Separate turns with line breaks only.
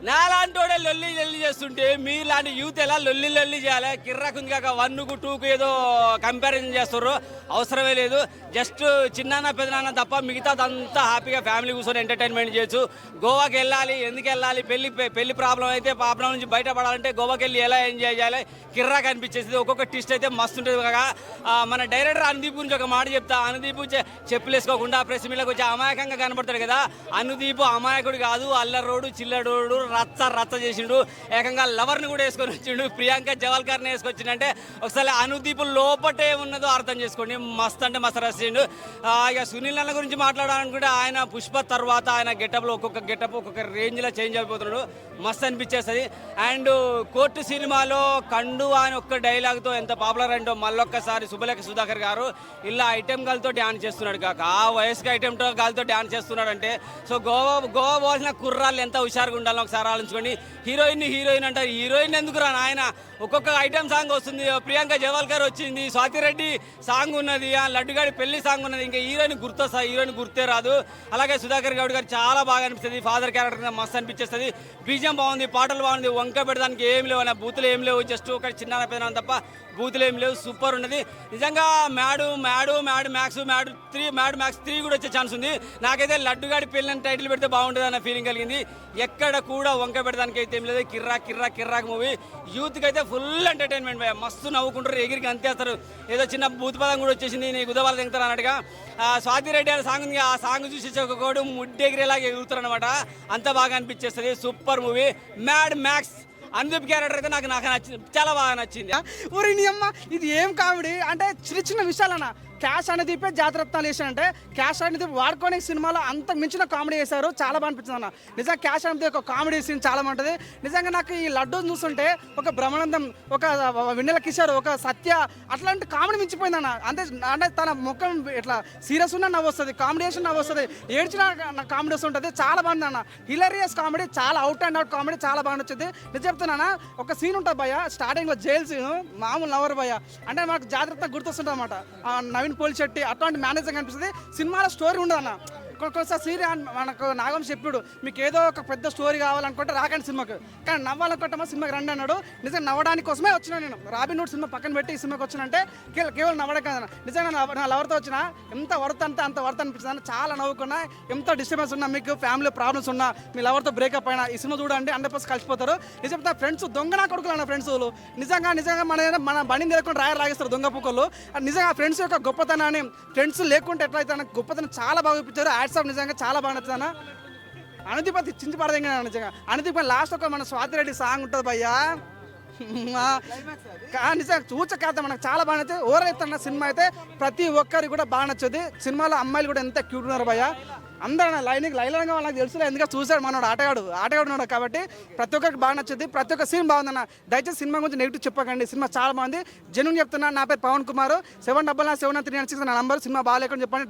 నాలాంటోడే లొల్లి లొల్లి చేస్తుంటే మీలాంటి యూత్ ఎలా లొల్లి లొల్లి చేయాలి? కిర్రాకుంది కాక 1కు 2కు ఏదో కంపారిజన్ చేస్తారు, అవసరమే లేదు. జస్ట్ చిన్నాన్న పెద్దనాన్న తప్ప మిగతాదంతా హ్యాపీగా ఫ్యామిలీ కూర్చొని ఎంటర్టైన్మెంట్ చేయొచ్చు. గోవాకి వెళ్ళాలి, ఎందుకు వెళ్ళాలి? పెళ్లి ప్రాబ్లం అయితే ప్రాబ్లం నుంచి బయటపడాలంటే గోవాకి వెళ్ళి ఎలా ఎంజాయ్ చేయాలి? కిర్రాక్ అనిపించేది. ఒక్కొక్క ట్విస్ట్ అయితే మస్తు ఉంటుంది కాక. మన డైరెక్టర్ అనుదీప్ గురించి ఒక మాట చెప్తా. అనుదీప్ చెప్పులు వేసుకోకుండా ప్రెస్ మీట్లోకి వచ్చి అమాయకంగా కనబడతాడు కదా. అనుదీప్ అమాయకుడు కాదు, అల్లరోడు చిల్లడోడు, రచ్చ చేసిండు. ఏకంగా లవర్ని కూడా వేసుకొని వచ్చిండు. ప్రియాంక జవాల్కర్ని వేసుకొచ్చిండంటే ఒకసారి అనుదీప్ లోపటే ఉన్నదో అర్థం చేసుకోండి. మస్త్ అంటే మస్తు రాసిండు. ఇక సునీల్ అన్న గురించి మాట్లాడాలనుకుంటే ఆయన పుష్ప తర్వాత ఆయన గెటప్లో ఒక్కొక్క గెటప్ ఒక్కొక్క రేంజ్లో చేంజ్ అయిపోతున్నాడు. మస్తు అనిపించేస్తుంది. అండ్ కోర్టు సినిమాలో కండు అని ఒక్క డైలాగ్తో ఎంత పాపులర్ అంటో మళ్ళొక్కసారి శుభలేఖ సుధాకర్ గారు ఇలా ఐటెం గాలితో డ్యాన్స్ చేస్తున్నాడు కాక. ఆ వయసుకి ఐటెం గాలితో డ్యాన్స్ చేస్తున్నాడు అంటే సో గోవా పోవాల్సిన కుర్రాళ్ళు ఎంత హుషారుగా ఉండాలని ఒకసారి ఆలోచించుకోండి. హీరోయిన్ అంటారు, హీరోయిన్ ఎందుకు రా ఆయన? ఒక్కొక్క ఐటెం సాంగ్ వస్తుంది. ప్రియాంక జవాల్కర్ వచ్చింది, స్వాతిరెడ్డి సాంగ్ ఉన్నది, లడ్డుగాడి పెళ్లి సాంగ్ ఉన్నది. ఇంకా హీరోయిన్ గుర్తే రాదు. అలాగే సుధాకర్ గౌడ్ గారు చాలా బాగా అనిపిస్తుంది. ఫాదర్ క్యారెక్టర్ మస్తు అనిపించేస్తుంది. బీజం బాగుంది, పాటలు బాగుంది. వంక పెడడానికి ఏం లేవు, అన్న బూతులు ఏం లేవు. జస్ట్ ఒక చిన్న పెద్ద తప్ప బూతులు ఏం లేవు. సూపర్ ఉన్నది నిజంగా. మ్యాడ్ మ్యాక్స్ 3 కూడా వచ్చే ఛాన్స్ ఉంది. నాకైతే లడ్డుగాడి పెళ్ళని టైటిల్ పెడితే బాగుంటుంది అన్న ఫీలింగ్ కలిగింది. ఎక్కడ కూడా వంక పెడడానికి అయితే ఏం లేదు. కిర్రాక్ మూవీ యూత్కి అయితే ఫుల్ ఎంటర్టైన్మెంట్ భయ. మస్తు నవ్వుకుంటారు, ఎగిరికి అంతేస్తారు. ఏదో చిన్న బూత్ పదం కూడా వచ్చేసింది, నీ గుదవాళ్ళు తింటారు అన్నట్టుగా. స్వాతిరెడ్డి అనే సాంగ్ ఉంది, ఆ సాంగ్ చూసి ఒక్కొక్కడు ముడ్డెగిరేలాగా ఎగురుతారు అనమాట. అంత బాగా అనిపించేస్తుంది. Super movie Mad Max. Anudeep character అయితే నాకు నచ్చింది, చాలా బాగా నచ్చింది.
ఊరి నీ అమ్మ ఇది ఏం కామెడీ అంటే చిన్న విషయాలన్న. క్యాష్ అనేది జాతరత్నాలు వేసారంటే క్యాష్ అనేది వాడుకొని సినిమాలో అంత మించిన కామెడీ చేశారు. చాలా బాగా అనిపించింది అన్న. నిజంగా క్యాష్ అనేది ఒక కామెడీ సీన్ చాలా బాగుంటుంది. నిజంగా నాకు ఈ లడ్డు చూస్తుంటే ఒక బ్రహ్మానందం, ఒక వెన్నెల కిషోర్, ఒక సత్య అట్లాంటి కామెడీ మించిపోయింది అన్న. అంటే తన ముఖం ఇట్లా సీరియస్ ఉన్న నవ్వు వస్తుంది, కామెడీషన్ నవ్వు వస్తుంది, ఏడ్చిన కామెడీ వస్తుంటుంది. చాలా బాగుంది అన్న. హిలేరియస్ కామెడీ, చాలా అవుట్ అండ్ అవుట్ కామెడీ, చాలా బాగా నచ్చింది. నేను చెప్తున్నా ఒక సీన్ ఉంటుంది భయ్య, స్టార్టింగ్లో జైలు సీన్, మామూలు నవ్వరు భయ్య. అంటే మనకు జాగ్రత్తగా గుర్తొస్తుంటుంది అనమాట. నవీన్ పోలి శెట్టి అట్లాంటి మేనేజర్ కనిపిస్తుంది. సినిమాలో స్టోరీ ఉండదు అన్న. ఒక్కొక్కసారి సీరియల్ మనకు నాగం చెప్పాడు, మీకు ఏదో ఒక పెద్ద స్టోరీ కావాలనుకుంటే రాకండి సినిమాకి, కానీ నవ్వాలనుకుంటే మా సినిమాకి రండి అన్నాడు. నిజంగా నవ్వడానికి కోసమే వచ్చినా నేను. రాబిన్ హుడ్ సినిమా పక్కన పెట్టి ఈ సినిమాకి వచ్చినంటే కేవలం నవ్వడం కాదన్న. నిజంగా నా లవర్తో వచ్చిన ఎంత వర్త్ అంటే అంత వర్త్ అనిపించింది. చాలా నవ్వుకున్నా. ఎంత డిస్టర్బెన్స్ ఉన్నా, మీకు ఫ్యామిలీ ప్రాబ్లమ్స్ ఉన్నా, మీ లవర్తో బ్రేకప్ అయినా ఈ సినిమా చూడండి, 100% కలిసిపోతారు. నిజంగా ఫ్రెండ్స్ దొంగ నా కొడుకులు అన్న ఫ్రెండ్స్ నిజంగా మన బండిని తిరగకుండా రాయలు లాగేస్తారు దొంగ పుక్కలు. నిజంగా ఫ్రెండ్స్ యొక్క గొప్పతనాన్ని, ఫ్రెండ్స్ లేకుంటే ఎట్లయితే గొప్పతనం చాలా బాగా చూపించారు. యాడ్సాప్ నిజంగా చాలా బాగా నచ్చిందన్న. అనుదీప్ అది చించి పడదంగా నిజంగా. అనుదీప్ లాస్ట్ ఒక మన స్వాతిరెడ్డి సాంగ్ ఉంటుంది భయ్యా, నిజంగా చూచకాత మనకు చాలా బాగా నచ్చింది. ఓవరైతే సినిమా అయితే ప్రతి ఒక్కరికి కూడా బాగా నచ్చుద్ది. సినిమాలో అమ్మాయిలు కూడా ఎంత క్యూట్ ఉన్నారు భయ్య. అందరూ లైన్గా వాళ్ళకి తెలుసులే, ఎందుకంటే చూసాడు మనోడు ఆటగాడు ఉన్నాడు కాబట్టి ప్రతి ఒక్కరికి బాగా నచ్చుద్ది. ప్రతి ఒక్క సీన్ బాగుందన్న. దయచేసి సినిమా గురించి నెగిటివ్ చెప్పకండి. సినిమా చాలా బాగుంది. జెన్యూన్ చెప్తున్నా. నా పేరు పవన్ కుమార్. 7997936 నా నంబర్. సినిమా బాగాలేకుండా చెప్పండి.